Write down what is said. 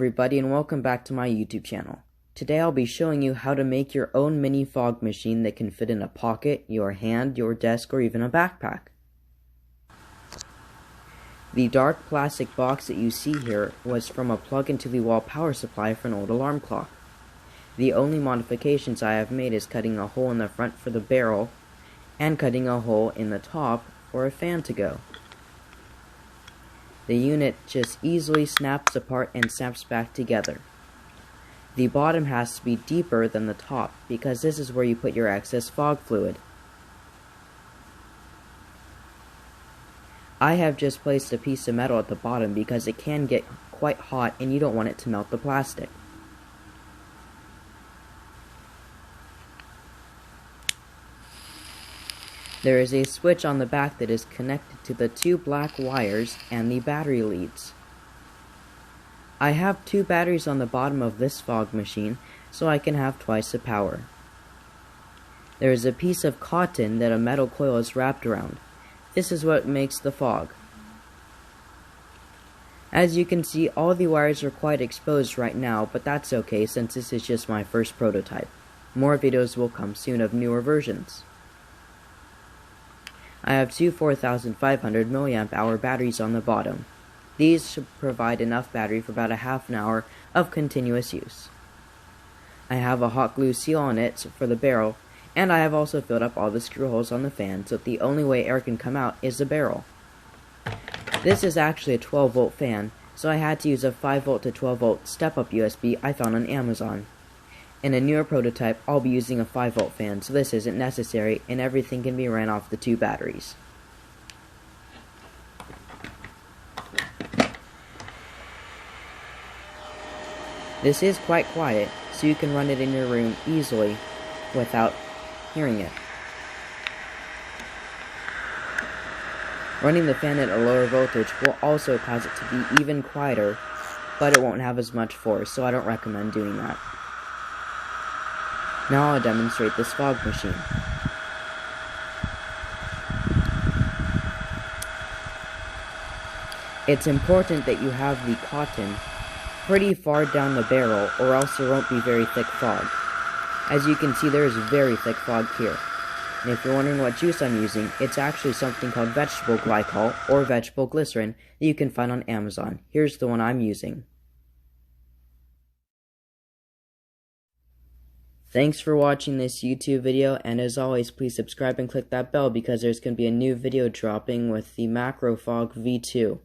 everybody, and welcome back to my YouTube channel. Today I'll be showing you how to make your own mini fog machine that can fit in a pocket, your hand, your desk, or even a backpack. The dark plastic box that you see here was from a plug-into-the-wall power supply for an old alarm clock. The only modifications I have made is cutting a hole in the front for the barrel and cutting a hole in the top for a fan to go. The unit just easily snaps apart and snaps back together. The bottom has to be deeper than the top because this is where you put your excess fog fluid. I have just placed a piece of metal at the bottom because it can get quite hot and you don't want it to melt the plastic. There is a switch on the back that is connected to the two black wires and the battery leads. I have two batteries on the bottom of this fog machine, so I can have twice the power. There is a piece of cotton that a metal coil is wrapped around. This is what makes the fog. As you can see, all the wires are quite exposed right now, but that's okay since this is just my first prototype. More videos will come soon of newer versions. I have two 4500 mAh batteries on the bottom. These should provide enough battery for about a half an hour of continuous use. I have a hot glue seal on it for the barrel, and I have also filled up all the screw holes on the fan so that the only way air can come out is the barrel. This is actually a 12-volt fan, so I had to use a 5-volt to 12-volt step-up USB I found on Amazon. In a newer prototype, I'll be using a 5-volt fan, so this isn't necessary, and everything can be ran off the two batteries. This is quite quiet, so you can run it in your room easily without hearing it. Running the fan at a lower voltage will also cause it to be even quieter, but it won't have as much force, so I don't recommend doing that. Now I'll demonstrate this fog machine. It's important that you have the cotton pretty far down the barrel or else there won't be very thick fog. As you can see, there is very thick fog here. And if you're wondering what juice I'm using, it's actually something called vegetable glycol or vegetable glycerin that you can find on Amazon. Here's the one I'm using. Thanks for watching this YouTube video, and as always, please subscribe and click that bell because there's going to be a new video dropping with the Macro Fog V2.